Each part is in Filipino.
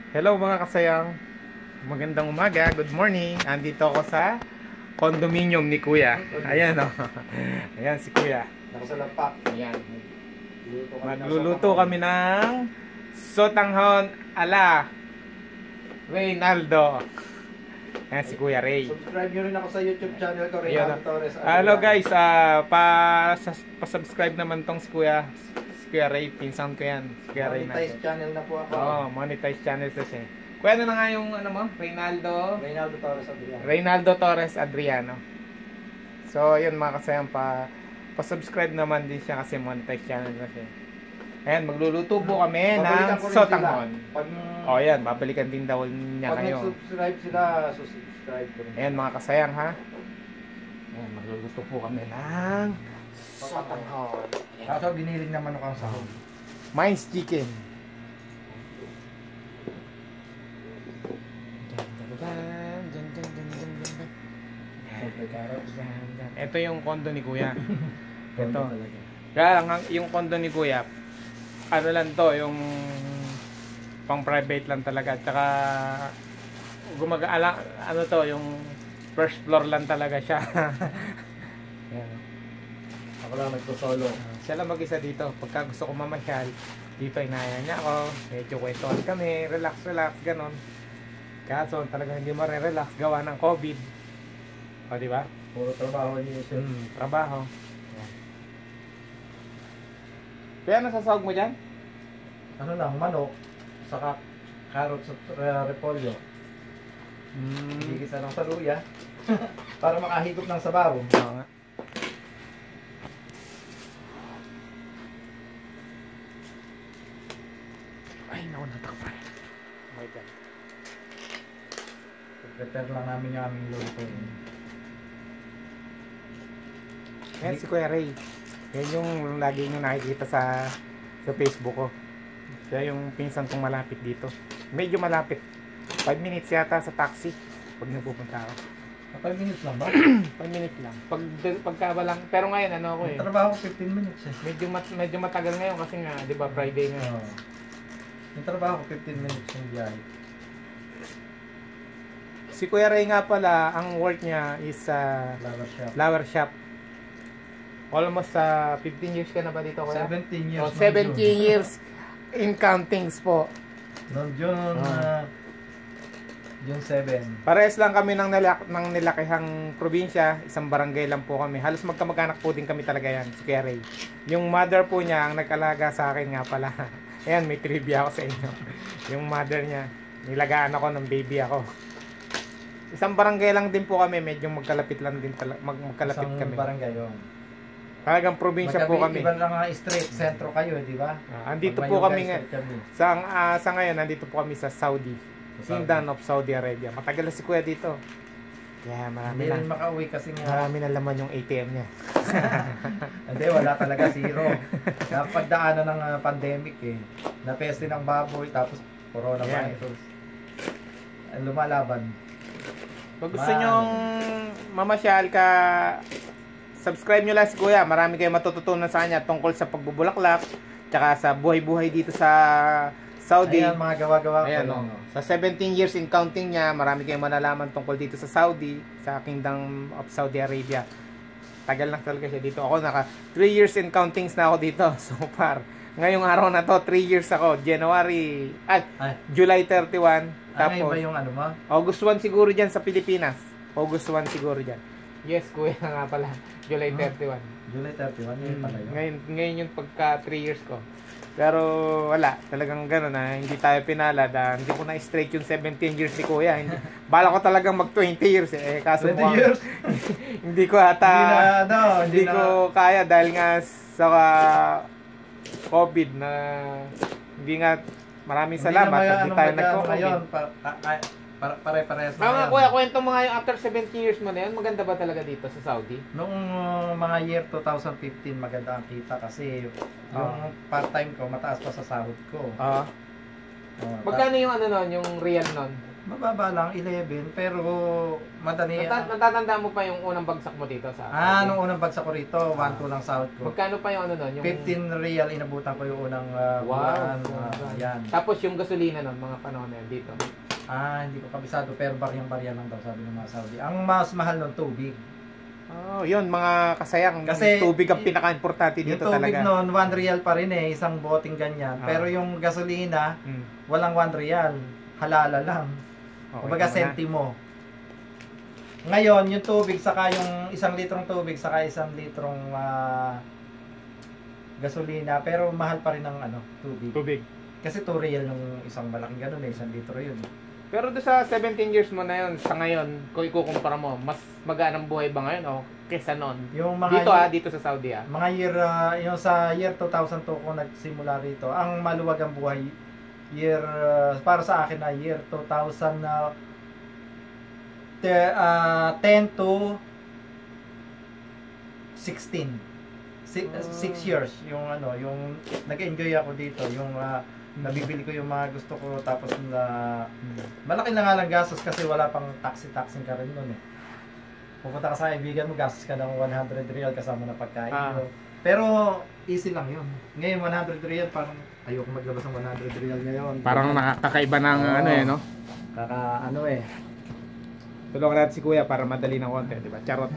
Hello mga kasayang, magandang umaga, good morning. Andito ako sa condominium ni Kuya. Ayan o. Ayan si Kuya. Nakasalapak. Ayan. Magluluto kami ng sotanghon ala Reynaldo. Ayan si Kuya Ray. Subscribe nyo rin ako sa YouTube channel ko, Ayan. Reynaldo Torres. Hello guys, pa-subscribe naman tong si Kuya Ray, pinsan ko yan. Si Kuya Ray Monetize natin. channel na po ako. Oo, monetize channel kasi. Kuya, ano na nga yung ano mo? Reynaldo Torres Adriano. Reynaldo Torres Adriano. So, yun mga kasayang pa-subscribe naman din siya kasi monetize channel kasi. Ayan, magluluto po kami Babalikan ng ko rin sotanghon. sila. Pag, O yan, babalikan din daw niya pag kayo. nag-subscribe sila, subscribe ko rin. Ayan mga kasayang ha. Ayan, magluluto po kami ng sotanghon. Kaso giniling naman ako ang sahog. Mine's chicken. Ito yung kondo ni Kuya. Ito. Kaya lang, yung kondo ni Kuya, ano lang to, yung pang private lang talaga. Tsaka, ano to, yung first floor lang talaga siya. Yan. Ako lang nagpo-solo. Siya lang mag-isa dito. Pagka gusto ko mamasyal, dito inaya niya ako. Medyo kwentuhan kami, relax, ganon. Kaso talaga hindi ma-relax gawa ng COVID. O, di ba? Puro trabaho niyo siya. Trabaho. Yan. Kaya ano sasawag mo dyan? Ano lang, manok, saka carrots at repolyo. Gigisa ng saluya. Para makahigop ng sabaw. Oo nga. Ay, naku, natakpan. Oh my God. Prepare lang namin yung aming luto. Yan si Kuya Ray. Yan yung lagi nyo nakikita sa Facebook ko. Siya yung pinsan kong malapit dito. Medyo malapit. 5 minutes yata sa taxi pag nagpupunta ako. 5 minutes lang ba? 5 minutes lang. Pagkabalang, pero ngayon ano ako eh. Yung trabaho 15 minutes eh. Medyo matagal ngayon kasi nga, 'di ba, Friday nga. Oo. Yung trabaho 15 minutes yung biyahe. Si Kuya Ray nga pala, ang work niya is Flower shop. Almost 15 years ka na ba dito, Kuya? 17 years. Oh, 17 years in countings po. Noong June 7. Parehas lang kami ng nilakihang probinsya, isang barangay lang po kami. Halos magkamag-anak po din kami talaga yan, si Kuya Ray. Yung mother po niya, ang nag-alaga sa akin nga pala. Ayan, may trivia ako sa inyo. Yung mother niya, nilagaan ako ng baby ako. Isang barangay lang din po kami, medyo magkalapit lang din magkalapit Isang kami. barangay yun. Talagang probinsya po kami. Iba lang nga street, sentro kayo, di ba? Andito po kami sa ngayon, nandito po kami sa Saudi. Kingdom of Saudi Arabia. Matagal na si Kuya dito. Kaya Hindi rin makauwi kasi nga. marami na laman yung ATM niya. Hindi, wala talaga, zero. Napagdaanan ng pandemic eh. Napeste ng baboy, tapos coronavirus. Lumalaban. Pag gusto nyong mamasyal ka, subscribe nyo lang si Kuya. Marami kayong matututunan sa kanya tungkol sa pagbubulaklak, tsaka sa buhay-buhay dito sa Saudi. Ayan, mga gawa-gawa ko. Ayan, sa 17 years in counting niya, marami kayong malalaman tungkol dito sa Saudi, sa Kingdom of Saudi Arabia. Tagal na talaga siya dito. Ako naka 3 years in countings na ako dito so far. Ngayong araw na to, 3 years ako. July 31. Tapos, iba yung ano mo? August 1 siguro dyan sa Pilipinas. August 1 siguro dyan. Yes, Kuya nga pala. July 31. July 31, yun pala yun. Ngayon yung pagka 3 years ko. Pero wala, talagang gano'n na hindi tayo pinalad. Hindi ko na straight yung 17 years ni Kuya. Bala ko talagang mag 20 years eh. Kaso 20 years? hindi ko ata, hindi ko kaya dahil nga sa COVID na hindi nga, maraming salamat. Hindi tayo nagko-COVID. Pare-parehas Nga Kuya, kwento mo nga yung after 17 years mo na yun. Maganda ba talaga dito sa Saudi? Noong mga year 2015, maganda ang kita kasi yung part-time ko, mataas pa sa sahod ko. Magkano yung ano nun, yung real nun? Mababa lang, 11, pero madali. Natatandaan mo pa yung unang bagsak mo dito sa Nung unang bagsak ko rito, 1-2 lang sahod ko. Magkano pa yung ano nun? Yung 15 real, inabutan ko yung unang wow. buwan. Yan. Tapos yung gasolina nun, mga panahon na yun dito. Hindi ko kabisado, pero barya lang daw sabi ng mga Saudi. Ang mas mahal nun, tubig. Oh, yun mga kasayang. Kasi tubig ang pinaka-importante dito yung tubig talaga. nun, 1 real pa rin isang boting ganyan. Pero yung gasolina, walang 1 real. Halala lang. Okay, Kumbaga sentimo. Ngayon, yung tubig, saka yung 1 litrong tubig, saka 1 litrong gasolina, pero mahal pa rin ang tubig. Kasi 2 real yung isang malaking ganun 1 litro yun. Pero doon sa 17 years mo na yun, sa ngayon, kung ikukumpara mo, mas magaan ang buhay ba ngayon o kesa noon? Yung mga Dito sa Saudi Mga year, yung sa year 2002 ko nagsimula rito, ang maluwag ang buhay, year, para sa akin na year 2010 to 16. 6 years yung yung nag-enjoy ako dito, yung nabibili ko yung mga gusto ko, tapos malaki na nga lang gastos kasi wala pang taxing ka rin nun Pupunta ka sa kaibigan mo, gastos ka ng 100 real kasama na pagkain pero easy lang yun. Ngayon 100 real, parang ayoko maglabas ng 100 real ngayon. Parang nakakaiba ng no? Tulungan natin si Kuya para madali ng konti, di ba? Charot.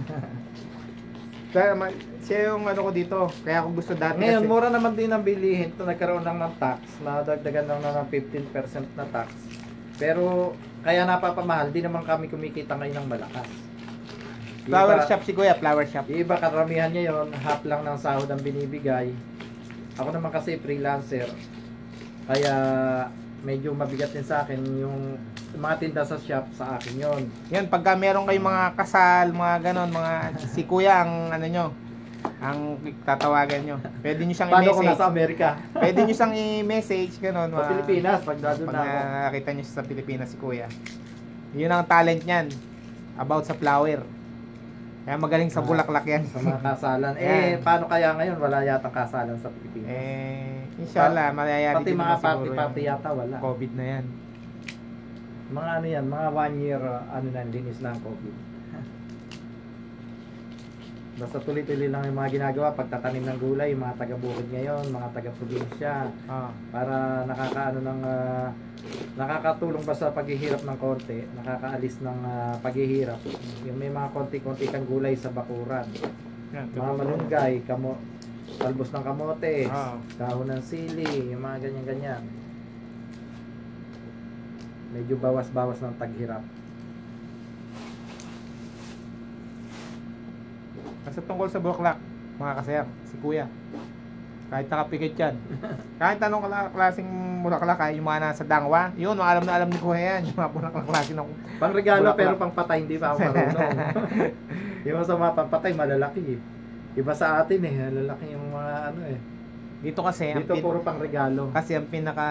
Siya yung ko dito, kaya ako gusto dati ngayon, kasi mura naman din ang bilihin. Ito nagkaroon lang ng tax, nadagdagan lang ng 15% na tax. Pero, kaya napapamahal, di naman kami kumikita ngayon ng malakas. flower shop si Kuya, flower shop. Iba, karamihan niya yon, half lang ng sahod ang binibigay. Ako naman kasi freelancer, kaya medyo mabigat din sa akin yung mga tinda sa shop, sa akin yon. Yan, pagka meron kayong mga kasal, mga ganon, si Kuya ang ang tatawagan nyo. Pwede nyo siyang Paano kung i-message. nasa Amerika? Pwede nyo siyang i-message, ganon. Sa Pilipinas, pag doon Pag na ako. nakita nyo siya sa Pilipinas si Kuya. Yun ang talent niyan. About sa flower. Kaya magaling sa bulaklak yan. Sa mga kasalan. Yan. Paano kaya ngayon? Wala yatang kasalan sa Pilipinas. Inshallah, mayayari Pati din mga naman siguro party-party yung yata wala. COVID na yan. Mga yan, mga 1 year, linis na ang COVID. Basta tuloy-tuloy lang yung mga ginagawa, pagtatanim ng gulay, yung mga taga-bukid ngayon, mga taga-probinsya, para nakakatulong ba sa paghihirap ng konti, nakakaalis ng paghihirap. Yung may mga konti-konti kang gulay sa bakuran. Mga malunggay, talbos ng kamote, dahon ng sili, yung mga ganyan-ganyan. Medyo bawas-bawas ng taghirap. Kasi tungkol sa bulaklak, mga kasayang, si Kuya, kahit nakapikit yan, kahit anong klaseng bulaklak, yung mga nasa dangwa, yun, alam na alam ni Kuya yan, yung mga bulaklak klase ng pang regalo bulaklak. pero pang patay, hindi pa ako marunong. Yung sa mga pampatay, malalaki Iba sa atin malalaki yung mga Dito kasi, dito puro pang regalo. kasi ang pinaka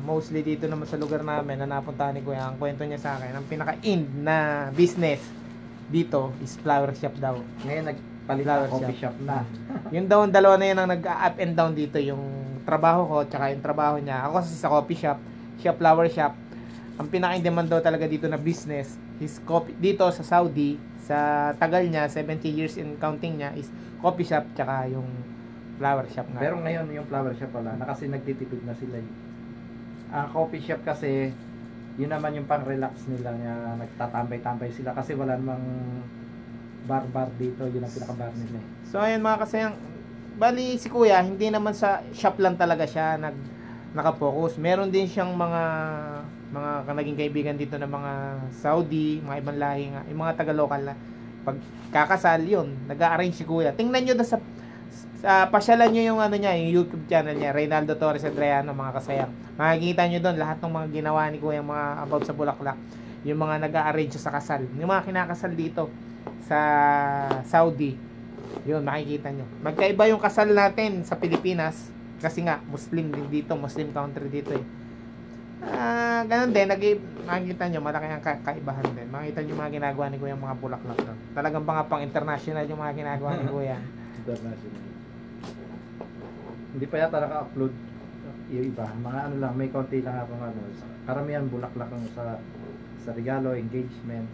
mostly dito naman sa lugar namin na napuntahan ni Kuya, ang kwento niya sa akin, ang pinaka in na business dito is flower shop daw. Ngayon nagpalit Flower ng coffee shop na. Yung daw dalawa na yun ang nag-up and down dito, yung trabaho ko tsaka yung trabaho niya. Ako kasi sa coffee shop, siya flower shop. Ang pinaka-in-demand daw talaga dito na business is coffee. Dito sa Saudi, sa tagal niya, 70 years in counting niya, is coffee shop tsaka yung flower shop nga. Pero ngayon yung flower shop wala na kasi nagtitipid na sila. Ang coffee shop kasi yun naman yung pang-relax nila, nagtatambay-tambay sila kasi wala namang bar dito, yun ang pinaka-bar nila. So ayun mga kasayang, bali si Kuya, hindi naman sa shop lang talaga siya nakapokus. Meron din siyang mga naging kaibigan dito na mga Saudi, mga ibang lahi nga, yung mga taga-local na pag kakasal yun, nag-a-arrange si Kuya. Tingnan nyo sa pasyalan nyo yung niya, yung YouTube channel niya, Reynaldo Torres Adriano, mga kasayang. Makikita nyo doon lahat ng mga ginawa ni Kuya, yung mga about sa bulaklak, yung mga nag-a-arrange sa kasal, yung mga kinakasal dito sa Saudi. Yun, makikita nyo. Magkaiba yung kasal natin sa Pilipinas kasi nga Muslim din dito, Muslim country dito ganun din, makikita nyo malaki ang kaibahan din. Makikita nyo mga ginagawa ni Kuya, yung mga bulaklak doon. Talagang pang international yung mga ginagawa ni Kuya. International. Hindi pa yata naka-upload yung iba. Mga ano lang, may konti lang ako ano. Karamihan bulaklak lang sa regalo, engagement.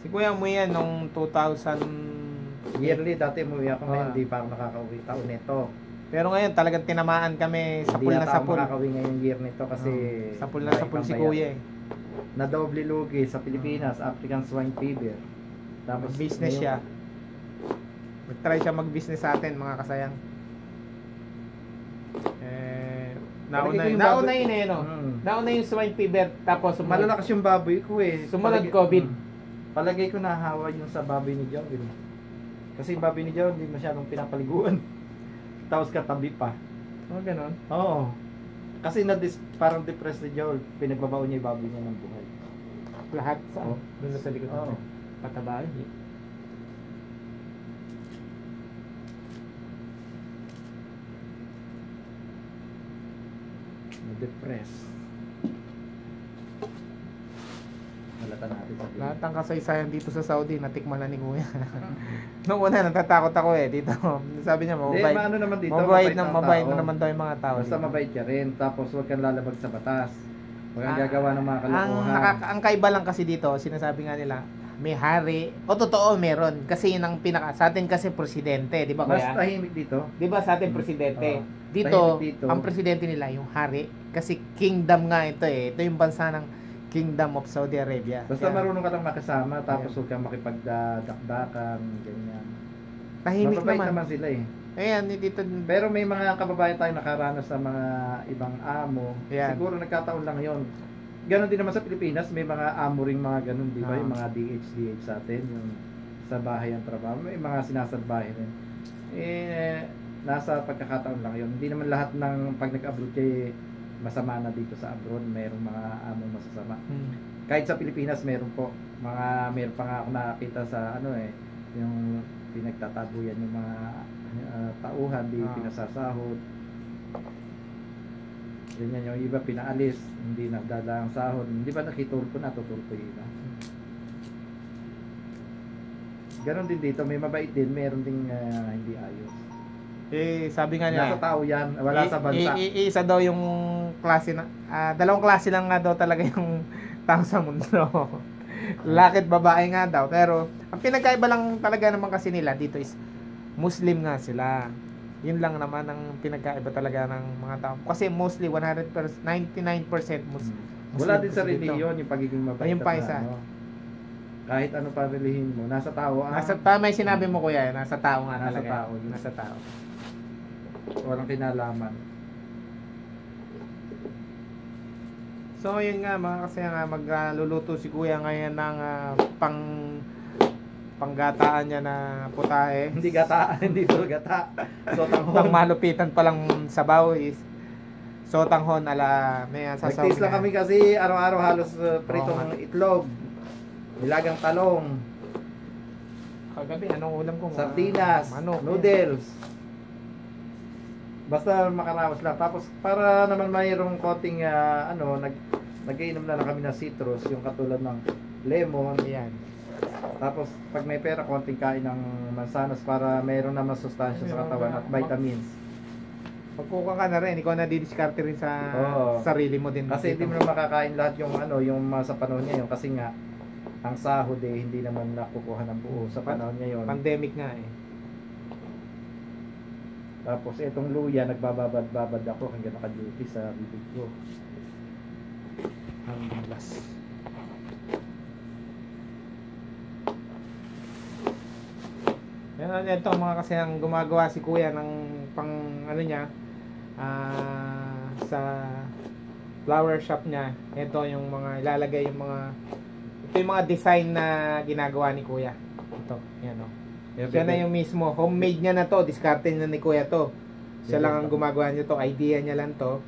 Si Kuya umuwi yan nung 2000. Yearly, dati umuwi ako ngayon, Ah. hindi pa ako nakakauwi taon nito. Pero ngayon talagang tinamaan kami sa Hindi pool na yata sa ako pool. makakauwi ngayong year nito kasi Sa pool na sa pool si Kuya eh. Na doble lugi sa Pilipinas, African swine fever. Tapos Business siya. Nag-try siya mag-business sa atin mga kasayang. Palagi ko yung Nauna baboy- yun eh, no? Mm. Nauna yung swine fever, tapos Malalakas yung baboy ko eh. Sumunod Palagi- COVID. Palagay ko nahawa yung sa baboy ni John. Kasi yung baboy ni John, hindi masyadong pinapaliguan. Tapos katabi pa. Oh, ganon. Oo. Kasi parang depressed si John. Pinagbabaon niya yung baboy niya ng buhay. Lahat sa Oh. doon sa likod Oo. natin. Pataba. Na-depressed. Halata natin sa Lahat ng kasaysayan dito sa Saudi, natikman na ni Kuya. Nung una, natatakot ako eh dito. Sabi niya, Hindi, mababait. maano naman dito. Mabait ang mabait tao. na naman daw yung mga tao. Basta dito. mabait ka rin. Tapos huwag kang lalabag sa batas. Huwag kang gagawa ng mga Ang, kalokohan. ang kaiba lang kasi dito, sinasabi nga nila, may hari. O totoo, meron. Kasi yun ang pinaka, sa atin kasi presidente, di ba Mas Kuya? tahimik dito. Di ba sa atin presidente? Oo. Dito, Tahimik dito. ang presidente nila, yung hari. Kasi kingdom nga ito eh. Ito yung bansa ng Kingdom of Saudi Arabia. Basta Kaya, marunong ka lang makasama. Tapos huwag kang makipagdakdakan. Ganyan. tahimik Mababait naman. naman sila eh. Ayan, dito. Pero may mga kababayan tayong nakaranas sa mga ibang amo. Yan. Siguro nagkataon lang yon. Ganon din naman sa Pilipinas, may mga amo ring mga ganon, di ba? Ah. Yung mga DH sa atin, yung sa bahay ang trabaho, may mga sinasalbahe rin. Eh, nasa pagkakataon lang yon. Hindi naman lahat ng pag nag-abroad kayo masama na dito sa abroad, mayroong mga amo masasama. Kahit sa Pilipinas meron po, meron pa nga ako nakakita sa ano eh, yung pinagtataguyan yung mga tauhan, di Ah. pinasasahod. Ganyan yung iba pinaalis, hindi nagdala ang sahod. Hindi ba nakitulpo na, tutulpo yung iba. Ganon din dito, may mabait din, meron ding hindi ayos. Eh, sabi nga niya, Nasa tao yan, wala sa bansa. isa daw yung klase na, dalawang klase lang nga daw talaga yung tao sa mundo. Lakit babae nga daw. Pero, ang pinagkaiba lang talaga naman kasi nila dito is, Muslim nga sila. Yun lang naman ang pinagkaiba talaga ng mga tao. Kasi mostly 100%, 99% Muslim. Wala din sa kasi dito. reliyon yung pagiging mabait. Ayun pa at isa. ano. Kahit ano pa relihin mo, nasa tao Tama yung sinabi mo kuya, nasa tao nga Nasa talaga. tao, yun. Nasa tao. walang kinalaman. So yun nga mga kasi nga magluluto si kuya ngayon ng panggataan niya na putahe. Hindi gata, hindi to gata. So Pang tanghon. malupitan pa lang sabaw is sotanghon ala may sasaw. Nag-taste lang kami kasi araw-araw halos prito Oo ng itlog. Nilagang talong, Kagabi anong ulam ko? sardinas, Manok. noodles. Basta makaraos lang. Tapos para naman mayroong konting nag-iinom na lang kami ng citrus, yung katulad ng lemon. Yan. Tapos pag may pera, konting kain ng mansanas para mayroon naman sustansya sa katawan at vitamins. Pagkuka ka na rin, ikaw na didiskarte rin sa Oo. sarili mo din. Kasi dito. hindi mo na makakain lahat yung mga sa panahon ngayon kasi nga ang sahod hindi naman nakukuha ng buo sa panahon ngayon. Pandemic nga eh. Tapos itong luya, nagbababad-babad ako hanggang naka-duty sa bibig ko. Ang las. Yan ito mga kasi ang gumagawa si kuya ng pang ano niya sa flower shop niya. Ito yung mga ilalagay yung mga ito yung mga design na ginagawa ni kuya. Ito, yan o. Siya na yung mismo, homemade niya na to, diskarte niya ni kuya to. Siya lang ang gumagawa niya to, idea niya lang to.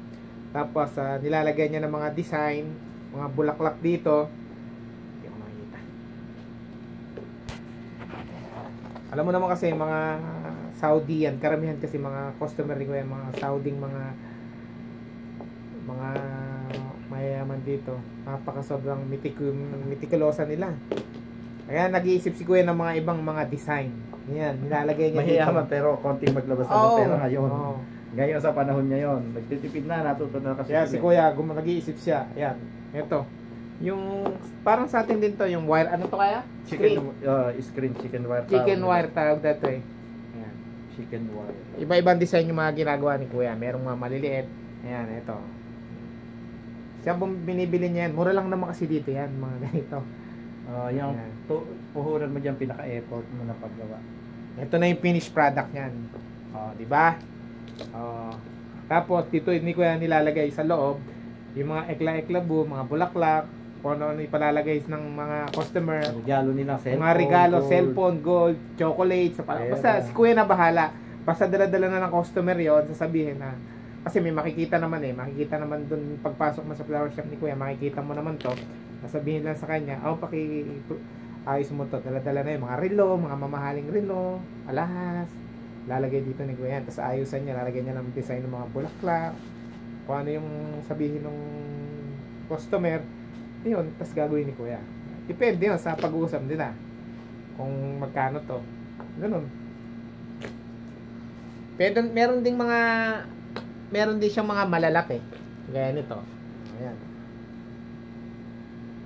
Tapos nilalagay niya ng mga design, mga bulaklak dito. Hindi ko makikita. Alam mo naman kasi mga Saudi yan, karamihan kasi mga customer ni kuya, mga Sauding mga mayayaman dito. Napaka sobrang meticulosa nila. Kaya nag-iisip si kuya ng mga ibang mga design. Yan, nilalagay niya Mahiyaman pero konting maglabas ng Oo. pera ngayon. Oo. Ngayon sa panahon ngayon, nagtitipid na, natuto na kasi. Kaya si Kuya, nag-iisip siya. Yan, ito. Yung, parang sa atin din to, yung wire, ano to kaya? Screen chicken wire. Chicken wire tawag dito eh. Ayan. Chicken wire. Iba-ibang design yung mga ginagawa ni Kuya. Merong mga maliliit. Ayan, ito. Siya binibili niya yan. Mura lang naman kasi dito yan, mga ganito. Yung Ayan. puhuran mo dyan, pinaka-effort mo na paggawa. Ito na yung finished product niyan. Di ba? Tapos dito ni Kuya nilalagay sa loob yung mga ekla-eklabo, mga bulaklak, kung ano ipalalagay ng mga customer. Regalo nila, cellphone. Mga regalo, gold. cellphone, gold, chocolate, basta si Kuya na bahala. Basta dala-dala na ng customer yon, sasabihin na. Kasi may makikita naman makikita naman dun pagpasok mo sa flower shop ni Kuya, makikita mo naman to. Sasabihin lang sa kanya, ayos mo to, dala-dala na yung mga relo, mga mamahaling relo, alahas, lalagay dito ni Kuya. Tapos ayusan niya, lalagay niya ng design ng mga bulaklak, kung ano yung sabihin ng customer, yun, tapos gagawin ni Kuya. Depende yun sa pag-uusap nila kung magkano to, ganun. Pero meron din siyang mga malalaki gaya nito. Ayan.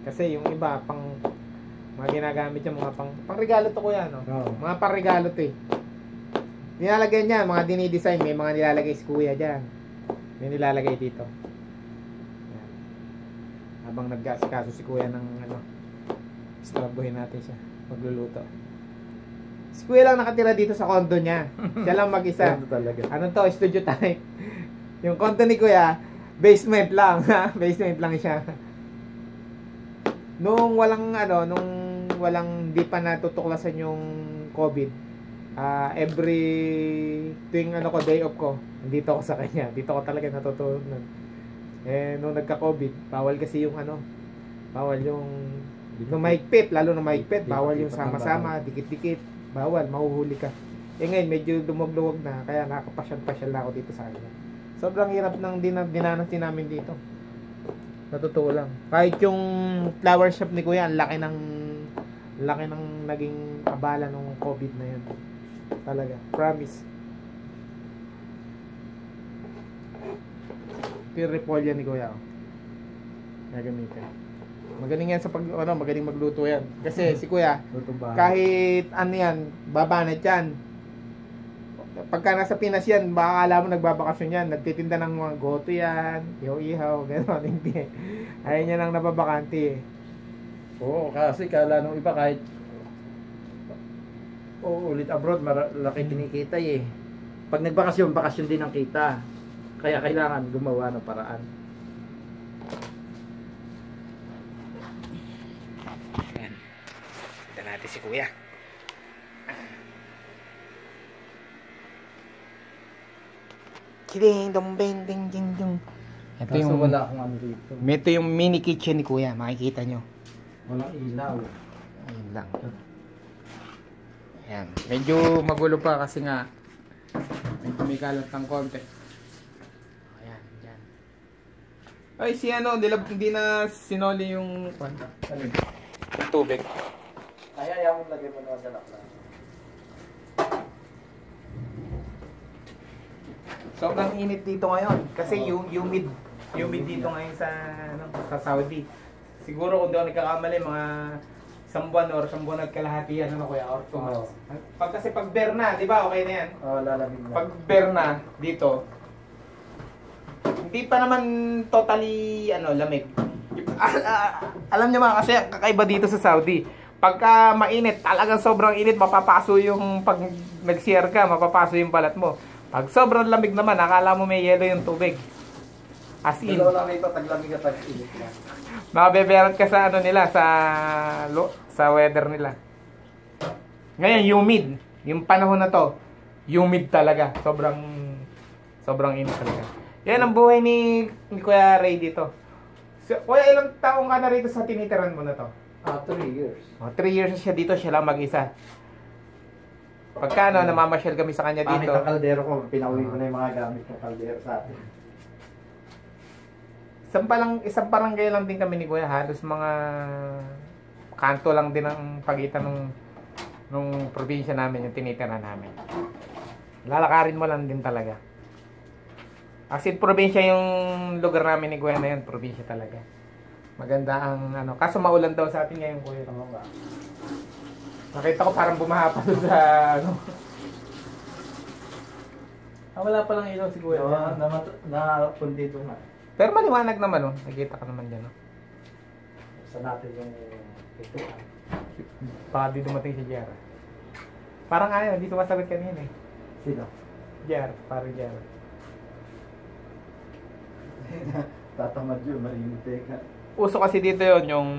Kasi yung iba pang mga ginagamit yung mga pang regalo to Kuya, no? Mga pang regalo to eh. Nilalagay niya, mga dinidesign, may mga nilalagay si Kuya diyan. May nilalagay dito. Ayan. Habang nagkasikaso si Kuya ng istorbohin natin siya magluluto. Si Kuya lang nakatira dito sa condo niya. Siya lang mag-isa. Ano to? Studio type. Yung condo ni Kuya, basement lang. Basement lang siya. Nung walang di pa natutuklasan yung COVID, every tuwing day off ko, nandito ako sa kanya. Dito ako talaga natutulog nun. Nung nagka-COVID, bawal kasi yung bawal yung mahigpit, lalo na mahigpit, bawal yung sama-sama, dikit-dikit, bawal, mahuhuli ka. Ngayon, medyo dumog-luwag na, kaya nakapasyal-pasyal na ako dito sa kanya. Sobrang hirap ng dinanas din namin dito. Natutuwa lang. Kahit yung flower shop ni Kuya, laki ng naging abala ng COVID na yun. Talaga, promise. Pure repolya ni Kuya. Nagamitin. Magaling yan sa magaling magluto yan. Kasi si Kuya, kahit yan, babanat yan. Pagka nasa Pinas yan, baka akala mo nagbabakasyon yan. Nagtitinda ng mga goto yan, ihaw-ihaw, gano'n. Hindi. Ayaw niya lang nababakante eh. Oo, kasi kala nung iba kahit ulit abroad, malaki kinikita eh. Pag nagbakasyon, bakasyon din ang kita. Kaya kailangan gumawa ng paraan. Ayan. Kita natin si Kuya. Kiling dong beng ding ding dong. Ito yung wala akong dito. Ito yung mini kitchen ni Kuya, makikita nyo. Walang ilaw. Ayun lang. Ayan. Medyo magulo pa kasi nga medyo may kalat ng konti. Ayan, dyan. Ay, hindi na sinoli yung tubig. Kaya ayaw mong lagay mo naman sa lakla. Sobrang init dito ngayon kasi humid dito ngayon sa Saudi. Siguro kung di ako nagkakamali, mga isang buwan at kalahati yan, Kuya, or 2 months. Kasi pag bear na, di ba, okay na yan? Lalamig na. Pag bear na dito, hindi pa naman totally lamig. Alam niyo ba kasi kakaiba dito sa Saudi. Pagka mainit, talagang sobrang init, mapapaso yung pag nag-CR ka, mapapaso yung balat mo. Pag sobrang lamig naman, akala mo may yelo yung tubig. As in. Dalaw lang ito, taglamig at tag-init na. Makabeberot ka sa nila, sa weather nila. Ngayon, humid. Yung panahon na to, humid talaga. Sobrang init talaga. Yan ang buhay ni Kuya Ray dito. Kuya, ilang taong ka na rito sa tinitiran mo na to? 3 years. 3 years siya dito, siya lang mag-isa. Pagka namamasyal kami sa kanya Pamit dito. ang kaldero ko, pinauwi ko na yung mga gamit ng kaldero sa atin. Isang barangay lang din kami ni Kuya, halos mga kanto lang din ang pagitan ng nung probinsya namin, yung tinitira namin. Lalakarin mo lang din talaga. As in, probinsya yung lugar namin ni Kuya na yun. Probinsya talaga. Maganda ang ano. Kaso maulan daw sa atin ngayon, Kuya. Tama ba? Nakita ko parang bumaha pa doon sa ano. Wala pa lang ilaw si Kuya. Na-pundi ito nga. Pero maliwanag naman, oh. Nakita ka naman dyan, oh. Sa natin yung ito. Baka di dumating si Jer. Parang ayaw, di sumasagot kanina eh. Sino? Jer, parang Jer. Tatamad yun, malimite ka. Uso kasi dito yon yung...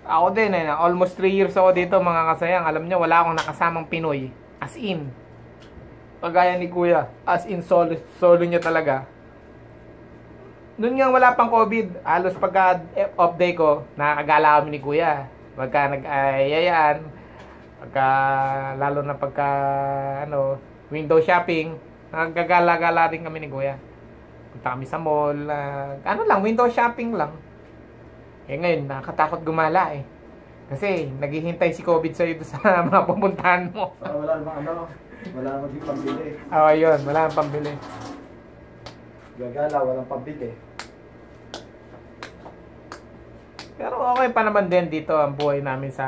Ako din eh, almost 3 years ako dito mga kasayang. Alam nyo, wala akong nakasamang Pinoy. As in. Pagaya ni Kuya. As in, solo niya talaga. Noon nga wala pang COVID. Halos pagka off day ko, nakakagala kami ni Kuya. Pagka nag-ayayaan, pagka, lalo na pagka, ano, window shopping, nagagala-gala din kami ni Kuya. Punta kami sa mall, ano lang, window shopping lang. Eh ngayon, nakakatakot gumala eh. Kasi naghihintay si COVID sa'yo sa mga pupuntahan mo. Wala namang ano, wala namang yung pambili. Yun, wala nang pambili. Gagala, walang pambili. Pero okay pa naman din dito ang buhay namin sa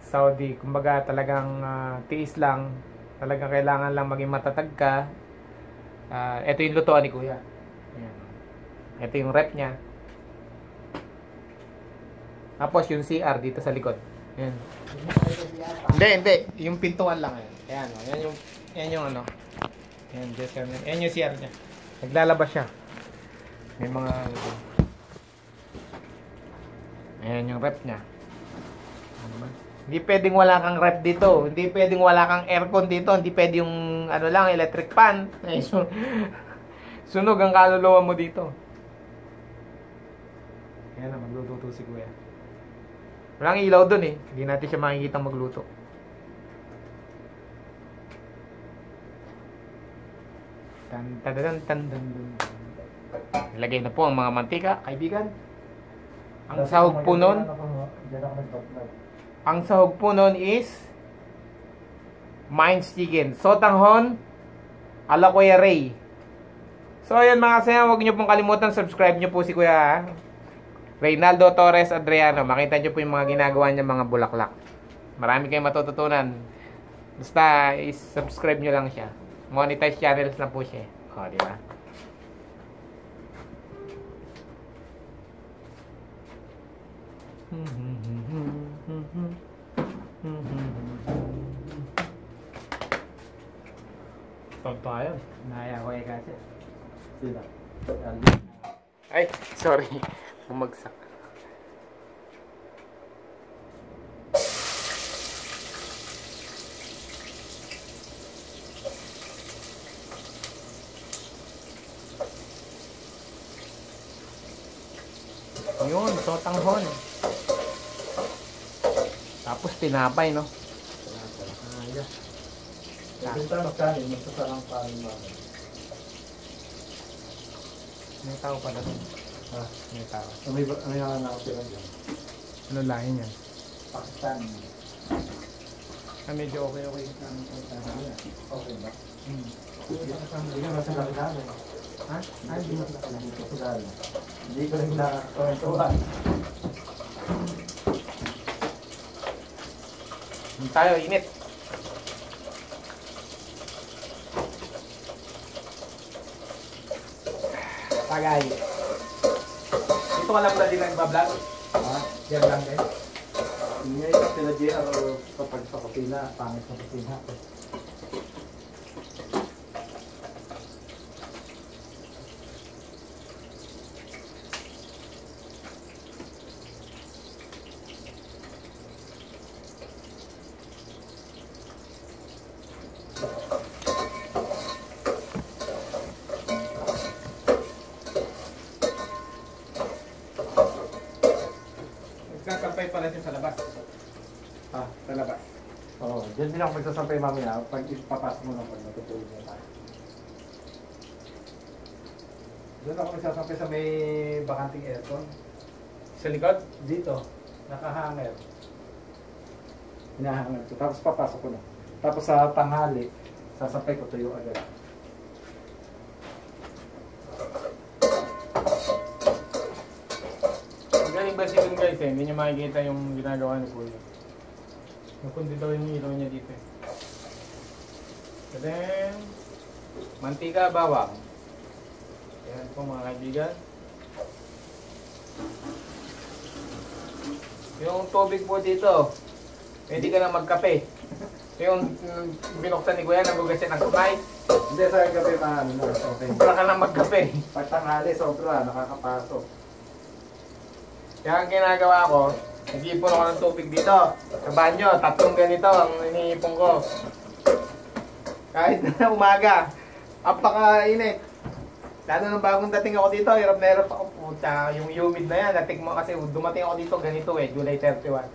Saudi. Kumbaga talagang tiis lang. Talagang kailangan lang maging matatag ka. Ito yung lutoan ni Kuya. Ayan. Ito yung rep niya. Tapos yung CR dito sa likod. Ayan. Hindi. Yung pintuan lang. Ayan. Ayan yung ano. Ayan, just ayan yung CR niya. Naglalabas siya. May mga... Ayan yung rep niya. Hindi pwedeng wala kang rep dito. Hindi pwedeng wala kang aircon dito. Hindi pwedeng yung ano lang, electric fan. Sunog ang kaluluwa mo dito. Ayan na, magluluto si Kuya. Walang ilaw dun eh. Hindi natin siya makikita magluto. Ilagay na po ang mga mantika, kaibigan. Ang sahog po nun, is Minds Chicken. Sotanghon ala Kuya Ray. So ayan mga kasaya, huwag nyo pong kalimutan, subscribe nyo po si Kuya Reynaldo Torres Adriano. Makita nyo po yung mga ginagawa niya, mga bulaklak. Marami kayong matututunan. Basta is-subscribe nyo lang siya. Monetize channels na po siya. O, di ba? Tonto yun. Naya ko eh kasi. Sino? Ay, sorry. Bumagsak. Yun, sotanghon. Tapos tinapay, no? Ayos. Pinta ng kanin, magsasarang kanin mo. May tao pala dun. May tao. May nga nakapira dyan. Ano lahi niyan? Pakistan. Medyo okay. Okay ba? Hindi nga masarap namin. Ha? Ay, Hindi mo masarap. Hindi ko rin nakakwentuhan. Tayo, init. Tagay. Dito ka lang ba din nagbablog? Ha? Diyan lang din. Hindi nga sila JR kapag sa kusina, pangit sa kusina. Nagsasampay pala siya sa labas. Ha? Sa labas. Oo, dyan din ako magsasampay mamaya pag ipapasok mo na pag natutulog na tayo. Doon ako magsasampay sa may bakanting aircon. Sa likod? Dito, nakahanger. Hinahangad ko. Tapos papasok ko na. Tapos sa tanghali, sasapay ko tuyo agad. Galing ba si Kun guys eh, hindi nyo makikita yung ginagawa ni Kuya. Nakundi daw yung ilaw niya dito eh. And then, mantika, bawang. Ayan po mga kaibigan. Yung tubig po dito, pwede ka na magkape. Yung binuksan ni Kuya, nagugasin ng kamay. Hindi, sa gabi na okay. Sobra ka na magkape. Pag tanghali, sobra, nakakapasok. Kaya ang ginagawa ko, nag-iipon ako ng tubig dito. Sa banyo, 3 ganito ang iniipon ko. Kahit na umaga, apaka-init. Lalo nung bagong dating ako dito, hirap na hirap ako. Pucha, yung humid na yan, dating mo kasi dumating ako dito ganito eh, July 31.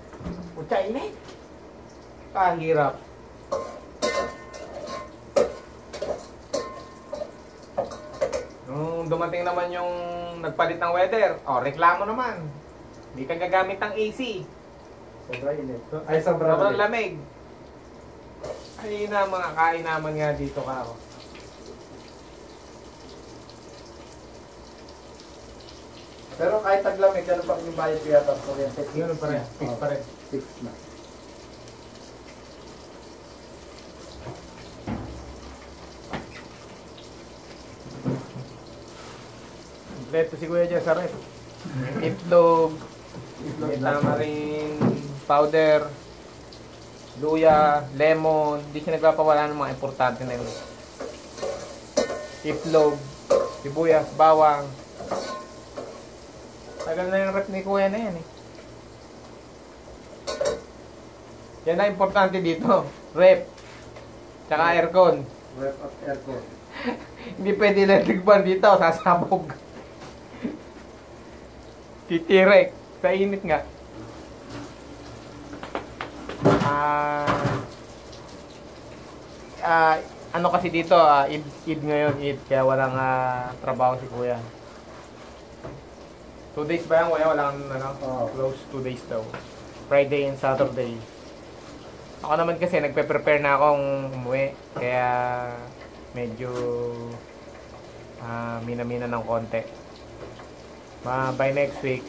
Pucha, init. Kahirap. Nung dumating naman yung nagpalit ng weather, reklamo naman. Hindi ka gagamit ng AC. Sobra init. Ay, sobra Sobrang lamig. lamig. Ay na mga kainaman nga dito ka ako. Pero kahit taglamig, ganun pa yung bayad ko yata sa kuryente. Yun pa rin. Fix pa rin. Fix na. Kompleto si Kuya dyan sa ref. Itlog, may tamarind, powder, luya, lemon. Hindi siya nagpapawala ng mga importante na yun. Itlog, sibuyas, bawang. Tagal na yung ref ni Kuya na yan eh. Yan na importante dito. Ref. Tsaka aircon. Rep at aircon. Hindi pwede electric fan dito. Sasabog. Titirek. Sa init nga. Ano kasi dito, Eid ngayon, Eid. Kaya walang trabaho si Kuya. 2 days ba yan, Kuya? Walang close 2 days daw. Friday and Saturday. Ako naman kasi nagpe-prepare na akong umuwi. Kaya medyo mina-mina ng konti. By next week,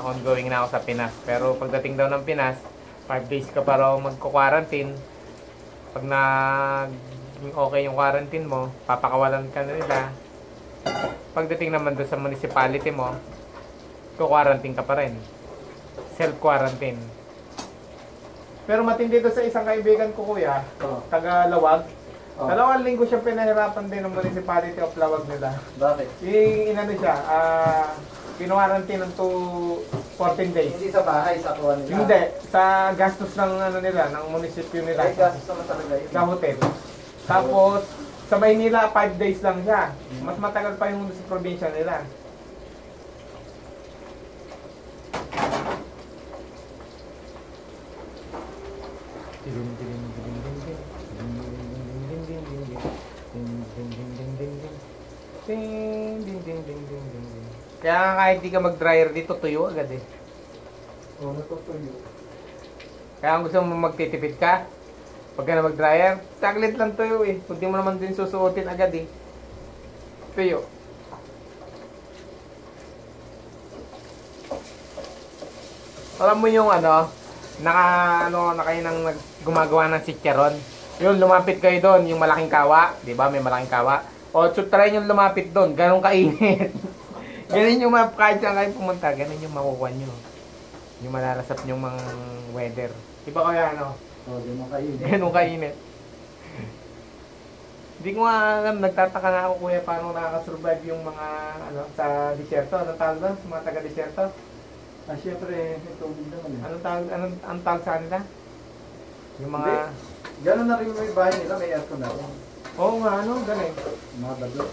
ongoing na ako sa Pinas. Pero pagdating daw ng Pinas, 5 days ka pa raw magko-quarantine. Pag okay yung quarantine mo, papakawalan ka na nila. Pagdating naman doon sa municipality mo, quarantine ka pa rin. Self-quarantine. Pero matindi doon sa isang kaibigan ko, Kuya, taga Lawag. Dalawang linggo siya pinahirapan din ng municipality of Lawag nila. Bakit? Inano siya, pinuwarantin ng 14 days. Hindi sa bahay, sa kuha nila. Hindi, sa gastos ng nila, ng munisipyo nila. Ay, gastos naman talaga yun. Sa hotel. Tapos, sa Maynila, 5 days lang siya. Mas matagal pa yung sa probinsya nila. Kaya kahit di ka mag-dryer dito, tuyo agad eh. Oo, natutuyo. Kaya kung gusto mo magtitipid ka, pag ka na mag-dryer, saglit lang tuyo eh. Kung di mo naman din susuotin agad eh. Tuyo. Alam mo yung na kayo nang gumagawa ng chicharon. Yun, lumapit kayo doon, yung malaking kawa. Di ba? May malaking kawa. O, so try nyo lumapit doon. Ganun kainit. Ganun yung kahit saan kayo pumunta. Ganun yung makukuha nyo. Yung malalasap nyo mga weather. Di ba kaya Oo, ganun kainit. Ganun kainit. Hindi ko nga alam, nagtataka na ako, Kuya, paano nakakasurvive yung mga sa disyerto. Anong tawag doon? Sa mga taga-disyerto? Siyempre, may tubig naman eh. Anong tawag sa kanila? Yung mga... Ganun na rin yung bahay nila, may aircon na rin. Oo nga, ganun. Mga bagyo.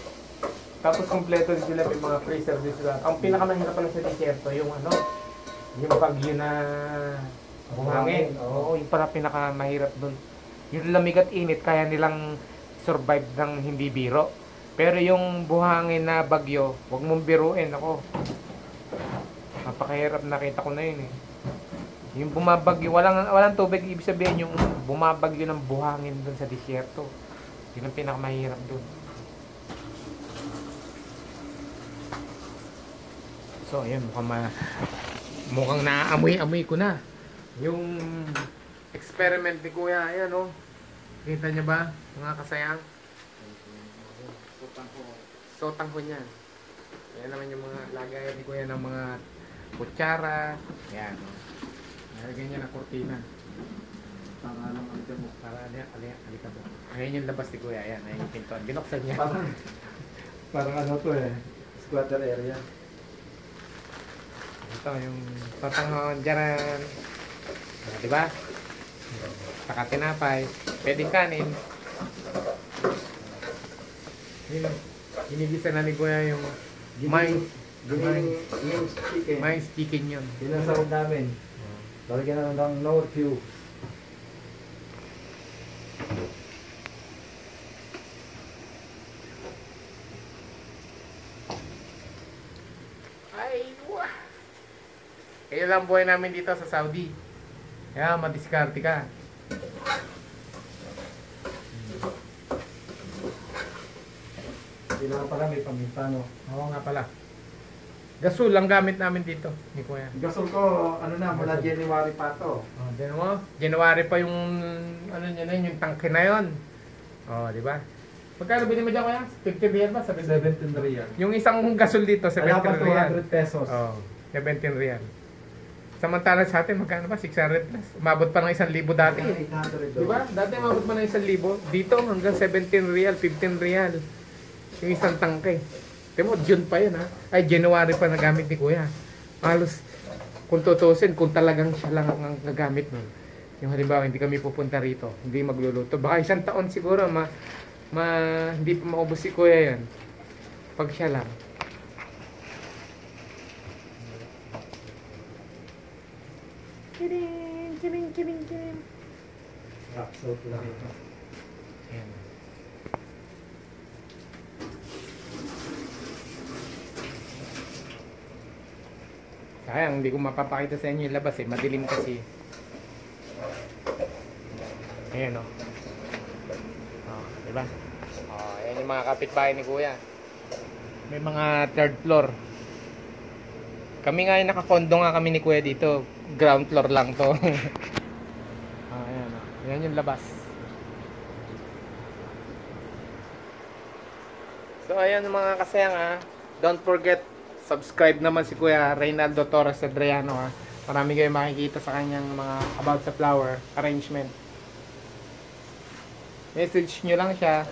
Tapos kompleto din sila, may mga freezer din sila. Ang pinakamahirap pala sa disyerto, yung yung bagyo na buhangin. Oo, yung pala pinakamahirap dun. Yung lamig at init, kaya nilang survive ng hindi biro. Pero yung buhangin na bagyo, huwag mong biruin. Ako, napakahirap, nakita ko na yun eh. Yung bumabagyo, walang tubig, ibig sabihin yung bumabagyo ng buhangin dun sa disyerto. Yun ang pinakamahirap dun. So, ayun, mukhang naaamoy-amoy ko na. Yung experiment ni Kuya, ayan o. Kita niya ba, mga kasayang? Sotang ko niyan. Ayan naman yung mga lagayan ni Kuya ng mga kutsara. Ayan o. Nalagyan niya na kurtina. Para lang alikabok. Para alikabok. Ayan yung labas ni Kuya. Ayan yung pintuan. Binuksan niya. Parang ano to eh. Squatter area. Ito yung patanghon dyan. Diba? Saka tinapay. Pwedeng kanin. Hinigisa na ni Kuya yung mais chicken yun. Pinasawag namin. Talagyan na ng no cube. Ay, wah! Kaya lang buhay namin dito sa Saudi. Kaya madiskarte ka. Kailangan pala may pamintano. Oo nga pala. Gasol lang gamit namin dito ni Kuya. Gasol ko, ano na, mula January pa to. Oh, din mo? January pa yung ano niya na yun, yung tangke na yun. Oh, di ba? Magkano bilhin mo dyan, Kuya? 50 real ba? 17 real. Yung isang gasol dito, 17 Kaya pa real. 200 pesos. Oh, 17 real. Samantala sa atin, magkano ba? 600 plus. Umabot pa ng 1,000 dati. 800 Di ba? Dati umabot pa ng 1,000. Dito hanggang 17 real, 15 real. Yung isang tangke. Tingnan mo, June pa yun ha. Ay, January pa nagamit ni Kuya. Halos, kung tutusin, kung talagang siya lang ang gagamit nun. Yung halimbawa, hindi kami pupunta rito, hindi magluluto. Baka isang taon siguro, hindi pa maubos si Kuya yan. Pag siya lang. Kiring, kiring, kiring, kiring. Rock salt lang ito. Ayan. Sayang, hindi ko mapapakita sa inyo yung labas eh. Madilim kasi. Ayan o. Oh, diba? Oh, ayan yung mga kapitbahay ni Kuya. May mga third floor. Kami nga yung nakakondo nga kami ni Kuya dito. Ground floor lang to. Oh, ayan o. Ayan yung labas. So ayan yung mga kasayang ha. Don't forget, subscribe naman si Kuya Reynaldo Torres Adriano ha. Marami kayong makikita sa kanyang mga about sa flower arrangement. Message nyo lang siya.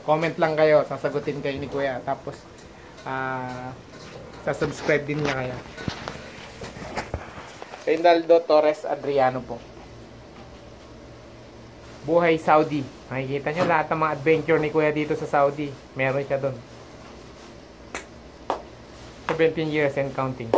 Comment lang kayo. Sasagutin kayo ni Kuya. Tapos sasubscribe din niya kaya. Reynaldo Torres Adriano po. Buhay Saudi. Makikita nyo lahat ng mga adventure ni Kuya dito sa Saudi. Meron siya doon. 17 years and counting.